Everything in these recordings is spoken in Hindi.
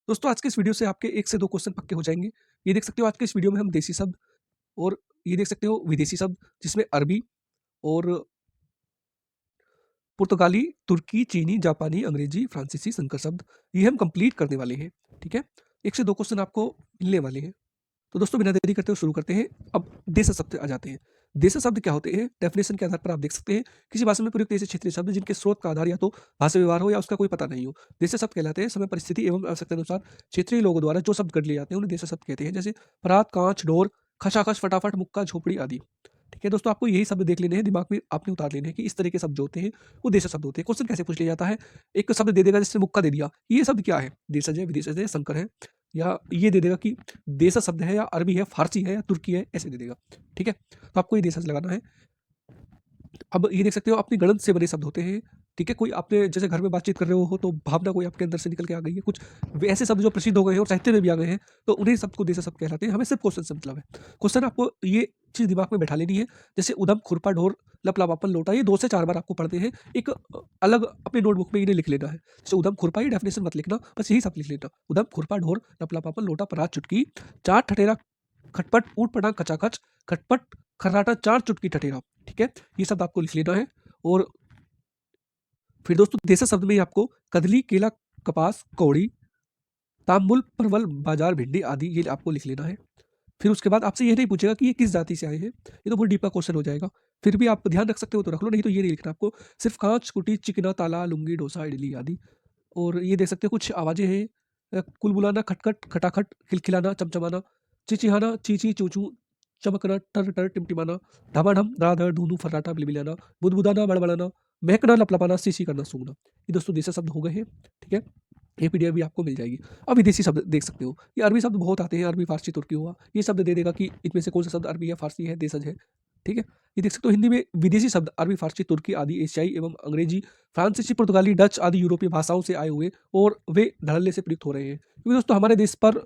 दोस्तों आज के इस वीडियो से आपके 1 से 2 क्वेश्चन पक्के हो जाएँगे। ये देख सकते हो आज के इस वीडियो में हम देसी शब्द और ये देख सकते हो विदेशी शब्द जिसमें अरबी और पुर्तगाली, तुर्की, चीनी, जापानी, अंग्रेजी, फ्रांसीसी संकर शब्द ये हम कंप्लीट करने वाले हैं, ठीक है? 1 से 2 क्वेश्चन आपको मिलने वाले हैं। तो दोस्तों बिना देरी करते हुए शुरू करते हैं। अब देश शब्द आ जाते हैं। देश शब्द क्या होते हैं? डेफिनेशन के आधार पर आप देख सकते हैं, किसी भाषा में प्रयुक्त ऐसे क्षेत्रीय शब्द जिनके स्रोत का आधार या तो भाषा व्यवहार हो या उसका कोई पता नहीं हो। देश शब्द कहलाते हैं समय परिस्थिति एवं आवश्यकता अनुसार क्षेत्रीय लोगों द्वारा जो शब्द गढ़ लिए जाते हैं उन्हें देश शब्द कहते हैं। जैसे परात, कांच, डोर, खचाखच, फटाफट, मुक्का, झोपड़ी आदि। ठीक है दोस्तों, आपको यही शब्द देख लेने हैं, दिमाग में आपने उतार लेने हैं कि इस तरह के शब्द जो होते हैं वो देश शब्द होते हैं। क्वेश्चन कैसे पूछ लिया जाता है? एक शब्द दे देगा जैसे मुक्का दे दिया, ये शब्द क्या है? देशज है, विदेशज है, संकर है, या ये दे देगा कि देशज शब्द है या अरबी है, फारसी है या तुर्की है, ऐसे दे देगा। ठीक है, तो आपको ये देशज लगाना है। अब ये देख सकते हो अपनी गणित से बने शब्द होते हैं। ठीक है, कोई आपने जैसे घर में बातचीत कर रहे हो तो भावना कोई आपके अंदर से निकल के आ गई है, कुछ ऐसे शब्द जो प्रसिद्ध हो गए हैं और साहित्य में भी आ गए हैं, तो उन्हीं शब्द को देश शब्द कहलाते हैं। हमें सिर्फ क्वेश्चन से मतलब है। क्वेश्चन आपको ये चीज दिमाग में बैठा लेनी है, जैसे उधम, खुरपा, ढोर, लपलापापन, लोटा, ये 2 से 4 बार आपको पढ़ते हैं। एक अलग अपनी नोटबुक में इन्हें लिख लेना है। जैसे उधम, खुरपा, ये डेफिनेशन मत लिखना, बस यही शब्द लिख लेना। उधम, खुरपा, ढोर, लपलापापन, लोटा, परात, चुटकी, चार ठठेरा, खटपट, ऊट पटांग, कचाकच, खटपट, खर्राटा, चार चुटकी ठठेरा। ठीक है, ये शब्द आपको लिख लेना है। और फिर दोस्तों देशज शब्द में आपको कदली, केला, कपास, कौड़ी, तांबुल, परवल, बाजार, भिंडी आदि ये आपको लिख लेना है। फिर उसके बाद आपसे ये नहीं पूछेगा कि ये किस जाति से आए हैं, ये तो बहुत डीप का क्वेश्चन हो जाएगा। फिर भी आप ध्यान रख सकते हो तो रख लो, नहीं तो ये नहीं लिखना आपको। सिर्फ कांच, कुटी, चिकना, ताला, लुंगी, डोसा, इडली आदि। और ये देख सकते हो कुछ आवाजें हैं, कुलबुलाना, खटखट, खटाखट, खिलखिलाना, चमचमाना, चिचिहाना, चींची, चूचू, चमकना, टर टर, टिमटिमाना, धमाधम, धड़ाधड़, धूधू, फर्राटा, बिलबिलाना, बुदबुदाना, बड़बड़ाना, महकना, लपलपाना, सीसी करना, सूंघना। ये दोस्तों देसी शब्द हो गए हैं। ठीक है, ये पीडीएफ भी आपको मिल जाएगी। अब विदेशी शब्द देख सकते हो, ये अरबी शब्द बहुत आते हैं, अरबी, फारसी, तुर्की हुआ। ये शब्द दे देगा कि इनमें से कौन सा शब्द अरबी है, फारसी है, देशज है। ठीक है, ये देख सकते हो हिंदी में विदेशी शब्द अरबी, फारसी, तुर्की आदि एशियाई एवं अंग्रेजी, फ्रांसीसी, पुर्तगाली, डच आदि यूरोपीय भाषाओं से आए हुए और वे धड़ल्ले से प्रयुक्त हो रहे हैं। क्योंकि दोस्तों हमारे देश पर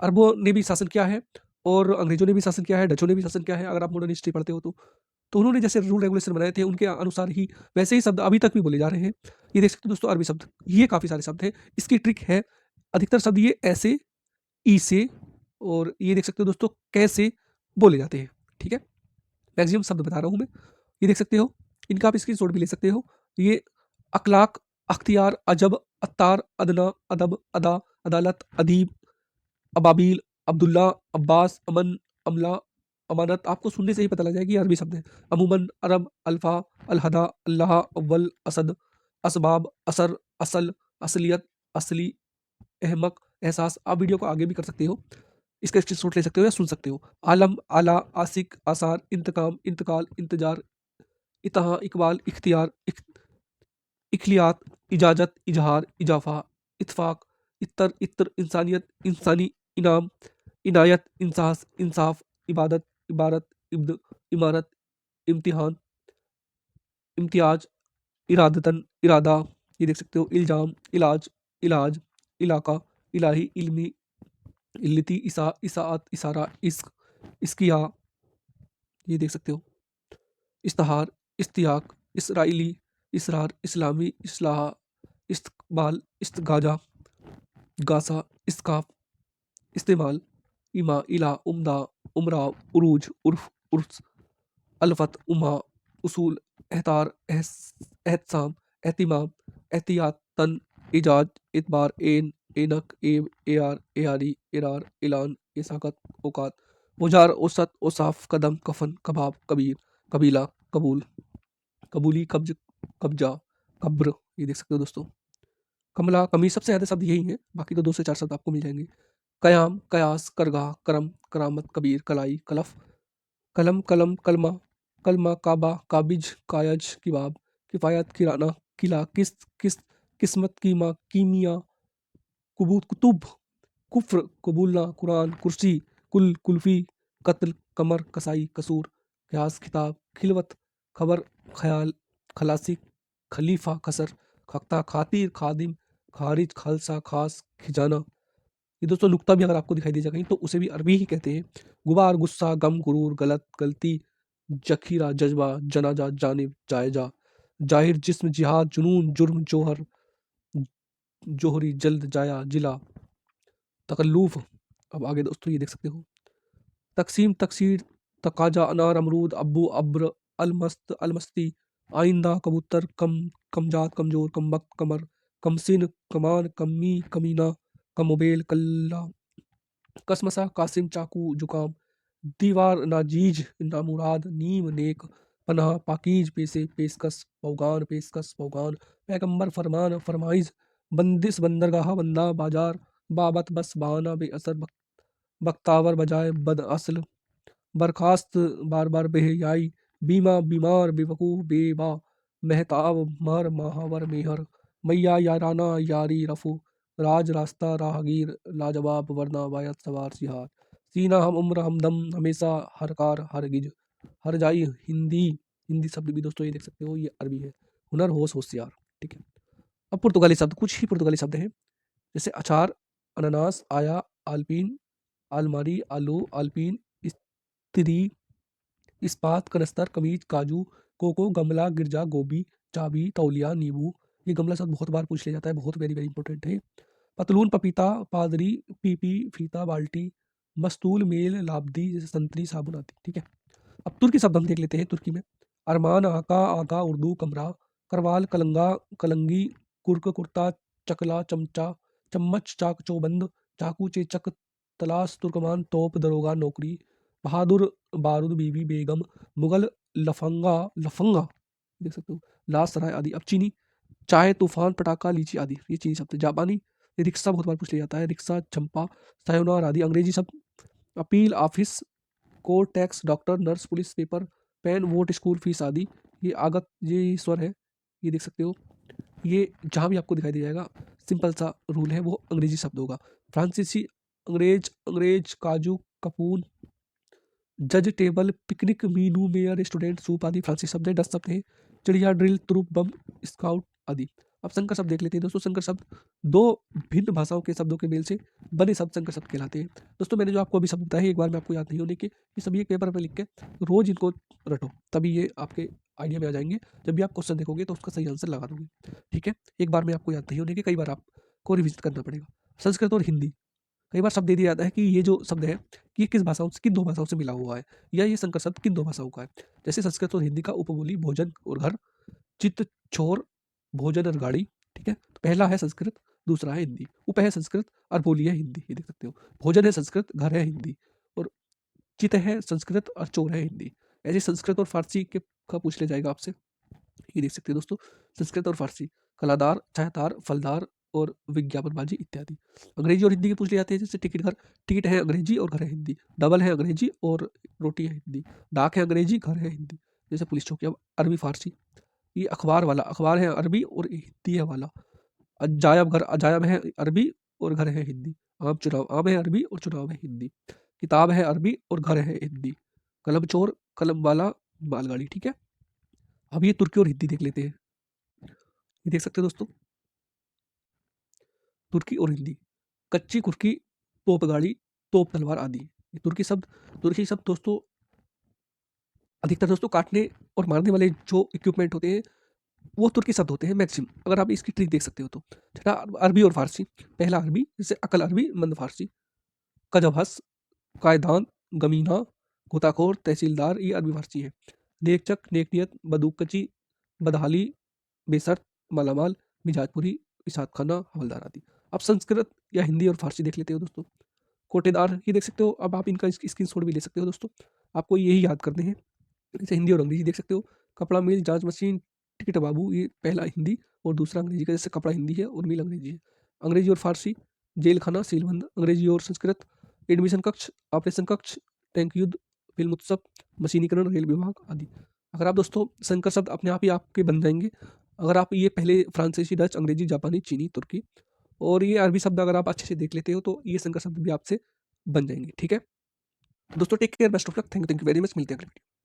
अरबों ने भी शासन किया है और अंग्रेजों ने भी शासन किया है, डचों ने भी शासन किया है। अगर आप मॉडर्न हिस्ट्री पढ़ते हो तो उन्होंने जैसे रूल रेगुलेशन बनाए थे उनके अनुसार ही वैसे ही शब्द अभी तक भी बोले जा रहे हैं। ये देख सकते हो दोस्तों अरबी शब्द, ये काफ़ी सारे शब्द हैं। इसकी ट्रिक है, अधिकतर शब्द ये ऐसे, ई से और ये देख सकते हो दोस्तों कैसे बोले जाते हैं। ठीक है, मैक्सिमम शब्द बता रहा हूँ मैं। ये देख सकते हो, इनका आप स्क्रीनशॉट भी ले सकते हो। ये अखलाक, अख्तियार, अजब, अत्तार, अदना, अदब, अदा, अदालत, अदीब, अबाबील, अब्दुल्ला, अब्बास, अमन, अमला, अमानत। आपको सुनने से ही पता लग जाएगा कि ये अरबी शब्द है। अमूमन, अरब, अल्फा, अलहदा, अल्लाह, अव्वल, असद, असबाब, असर, असल, असलियत, असली, अहमक, एहसास। आप वीडियो को आगे भी कर सकते हो, इसका स्क्रीनशॉट ले सकते हो या सुन सकते हो। आलम, आला, आसिक, आसार, इंतकाम, इंतकाल, इंतजार, इतहा, इकबाल, इख्तियार, इखलियात, इजाजत, इजहार, इजाफा, इत्फाक, इत्तर, इत्र, इंसानियत, इंसानी, इनाम, इनायत, इंसास, इंसाफ, इबादत, इबारत, इब्द, इमारत, इम्तिहान, इम्तियाज, इरादतन, इरादा। ये देख सकते हो इल्जाम, इलाज, इलाज, इलाका, इलाही, इल्मी, इल्लती, इसा, इसाअत, इसारा, इश्क, इस्किया। ये देख सकते हो इश्तहार, इश्तियाक, इसराइली, इसरार, इस्लामी, इस्लाह, इस्तकबाल, इस्तगाजा, गासा, इस्काफ, इस्तेमाल, इमा, इला, उम्दा, उमरा, उरूज, उर्फ, उर्स, अलफत, उमा, उसूल, एहतार, एहतसाम, एहतिमाम, एहतियात, तन, इजाज, इतबार, एन, एनक, एब, एआर, एआरी, इरार, इलान, इसाकत, औकात, औजार, औसत, औसाफ, कदम, कफन, कबाब, कबीर, कबीला, कबूल, कबूली, कब्ज, कब्जा, कब्र। ये देख सकते हो दोस्तों कमला, कमी, सबसे ज़्यादा शब्द यही हैं, बाकी तो 2 से 4 शब्द आपको मिल जाएंगे। कयाम, कयास, करगाह, करम, करामत, कबीर, कलाई, कलफ, कलम, कलम, कलमा, कलमा, काबा, काबिज, कायज, किबाब, किफ़ायत, किराना, किला, किस्त, किस्त, किस्मत, कीमा, कीमिया, कुबूत, कुतुब, कुफ्र, कबूलना, कुरान, कुर्सी, कुल, कुल्फी, कत्ल, कमर, कसाई, कसूर, क्यास, किताब, खिलवत, खबर, ख्याल, खलासी, खलीफा, खसर, खख्ता, खातिर, खादिम, खारिज, खालसा, खास, खिजाना। ये दोस्तों नुक्ता भी अगर आपको दिखाई दे जाए कहीं तो उसे भी अरबी ही कहते हैं। गुबार, गुस्सा, गम, गुरूर, गलत, गलती, जखीरा, जज्बा, जनाजा, जानिब, जायजा, जाहिर, जिस्म, जिहाद, जुनून, जुर्म, जोहर, जोहरी, जल्द, जाया, जिला, तकल्लुफ़। अब आगे दोस्तों ये देख सकते हो, तक़सीम, तकसीर, तकाज़ा, अनार, अमरूद, अब्बू, अब्र, अलमस्त, अलमस्ती, आइंदा, कबूतर, कमज़ात, कमज़ोर, कमबख्त, कमर, कमसिन, कमान, कमी, कमीना, कमोबेल, कल्ला, कसमसा, कासिम, चाकू, जुकाम, दीवार, नाजीज, नामुराद, नीम, नेक, पनाह, पाकीज, पेशे, पेशकश, पौगान, पेशकश, पौगान, पैगंबर, फरमान, फरमाइज, बंदिश, बंदरगाह, बंदा, बाजार, बाबत, बस, बहाना, बेअसर, बख्तावर, बजाय, बद असल, बर्खास्त, बार बार, बेहयाई, बीमा, बीमार, बेवकूफ़, बेबा, महताब, मर, महावर, मेहर, मैया, याराना, यारी, रफू, राज, रास्ता, राहगीर, लाजवाब, वरना, वायत, सवार, सिहार, सीना, हम उम्र, हमदम, हमेशा, हरकार, हरगिज, हरजाई, हिंदी। हिंदी शब्द भी दोस्तों ये देख सकते हो, ये अरबी है। हुनर, होश, होशियार। ठीक है। अब पुर्तगाली शब्द, कुछ ही पुर्तगाली शब्द हैं, जैसे अचार, अनानास, आया, आल्पीन, आलमारी, आलू, आल्पीन, स्त्री, इस्पात, कनस्तर, कमीज, काजू, कोको, गमला, गिरजा, गोभी, चाबी, तौलिया, नींबू। ये गमला शब्द बहुत बार पूछ लिया जाता है, बहुत वेरी वेरी इंपॉर्टेंट है। पतलून, पपीता, पादरी, पीपी, फीता, बाल्टी, मस्तूल, मेल, लाबदी, जैसे संतरी, साबुन आदि। ठीक है। अब तुर्की शब्द हम देख लेते हैं तुर्की में, अरमान, आका, आगा, उर्दू, कमरा, करवाल, कलंगा, कलंगी, कुर्क, कुर्ता, चकला, चमचा, चम्मच, चाक, चौबंद, चाकू, चेचक, तलाश, तुर्कमान, तोप, दरोगा, नौकरी, बहादुर, बारूद, बीबी, बेगम, मुगल, लफंगा, लफंगा देख सकते हो, लाश, सराय आदि। अब चीनी, चाय, तूफान, पटाखा, लीची आदि, ये चीनी शब्द है। जापानी, रिक्शा बहुत बार पूछ लिया जाता है, रिक्शा, चंपा, सायोनार आदि। अंग्रेजी शब्द, appeal, office, court, tax, doctor, nurse, police, paper, pen, vote, school, fees आदि। ये आगत, ये स्वर है, ये देख सकते हो। ये जहाँ भी आपको दिखाई दे जाएगा, सिंपल सा रूल है, वो अंग्रेजी शब्द होगा। फ्रांसीसी, अंग्रेज, अंग्रेज, काजू, कपून, जज, table, picnic, Meenu, mayor, student, soup आदि फ्रांसीसी शब्द है। 10 शब्द हैं, चिड़िया, ड्रिल, तुरुप, बम, स्काउट आदि। अब संकर शब्द देख लेते हैं दोस्तों। संकर शब्द दो भिन्न भाषाओं के शब्दों के मेल से बने शब्द संकर शब्द कहलाते हैं। दोस्तों मैंने जो आपको अभी शब्द बताया, एक बार में आपको याद नहीं होने के, ये सभी एक पेपर पर लिख के रोज इनको रटो, तभी ये आपके आइडिया में आ जाएंगे। जब भी आप क्वेश्चन देखोगे तो उसका सही आंसर लगा दोगे। ठीक है। एक बार में आपको याद नहीं होने के, कई बार आपको रिविजिट करना पड़ेगा। संस्कृत और हिंदी, कई बार शब्द दे दिया जाता है कि ये जो शब्द है, ये किस भाषाओं से, किन दो भाषाओं से मिला हुआ है, या ये संकर शब्द किन दो भाषाओं का है। जैसे संस्कृत और हिंदी का उपबोली भोजन और घर, चित्त, छोर, भोजन और गाड़ी। ठीक है। तो पहला है संस्कृत, दूसरा है हिंदी। उप है संस्कृत और बोली है हिंदी, ये देख सकते हो। भोजन है संस्कृत, घर है हिंदी, और चित्त है संस्कृत और चोर है हिंदी। ऐसे संस्कृत और फारसी के का पूछ लिया जाएगा आपसे, ये देख सकते हैं दोस्तों। संस्कृत और फारसी, कलादार, छायादार, फलदार और विज्ञापनबाजी इत्यादि। अंग्रेजी और हिंदी के पूछ लिए जाते हैं, जैसे टिकट, घर, टिकट है अंग्रेजी और घर है हिंदी। डबल है अंग्रेजी और रोटी है हिंदी। डाक है अंग्रेजी, घर है हिंदी, जैसे पुलिस चौकी। अब अरबी फारसी, ये अखबार वाला, अखबार है अरबी और हिंदी है वाला। अजायब, घर, अजायब है अरबी और घर है हिंदी। आम, चुनाव, आम है अरबी और चुनाव है हिंदी। किताब है अरबी और घर है हिंदी। कलम चोर, कलम वाला, मालगाड़ी। ठीक है। अब ये तुर्की और हिंदी देख लेते हैं, ये देख सकते हो दोस्तों। तुर्की और हिंदी, कच्ची कुर्की, तोप गाड़ी, तोप तलवार आदि। ये तुर्की शब्द दोस्तों अधिकतर दोस्तों काटने और मारने वाले जो इक्विपमेंट होते हैं, वो तुर्की शब्द होते हैं मैक्सिमम। अगर आप इसकी ट्रिक देख सकते हो तो। छठा, अरबी और फारसी, पहला अरबी, जैसे अकल अरबी, मंद फारसी। कजबहस, कायदान, गमीना, गोताखोर, तहसीलदार, ये अरबी फारसी है। नेकचक, नेकनियत, बदूकची, बदहाली, बेसर्त, मालामाल, मिजाजपुरी, इसात खाना, हवलदार आदि। अब संस्कृत या हिंदी और फारसी देख लेते हो दोस्तों। कोटेदार, ये देख सकते हो। अब आप इनका स्क्रीनशॉट भी ले सकते हो दोस्तों, आपको यही याद करने हैं। जैसे हिंदी और अंग्रेजी देख सकते हो। कपड़ा मिल, जांच मशीन, टिकट बाबू, ये पहला हिंदी और दूसरा अंग्रेजी का, जैसे कपड़ा हिंदी है और मिल अंग्रेजी है। अंग्रेजी और फारसी, जेल खाना, सीलबंद। अंग्रेजी और संस्कृत, एडमिशन कक्ष, ऑपरेशन कक्ष, टैंक युद्ध, फिल्म उत्सव, मशीनीकरण, रेल विभाग आदि। अगर आप दोस्तों संकर शब्द अपने आप ही आपके बन जाएंगे, अगर आप ये पहले फ्रांसीसी, डच, अंग्रेजी, जापानी, चीनी, तुर्की और ये अरबी शब्द अगर आप अच्छे से देख लेते हो, तो ये संकर शब्द भी आपसे बन जाएंगे। ठीक है दोस्तों, take care, best of luck, thank you very much, मिलते हैं अगले वीडियो।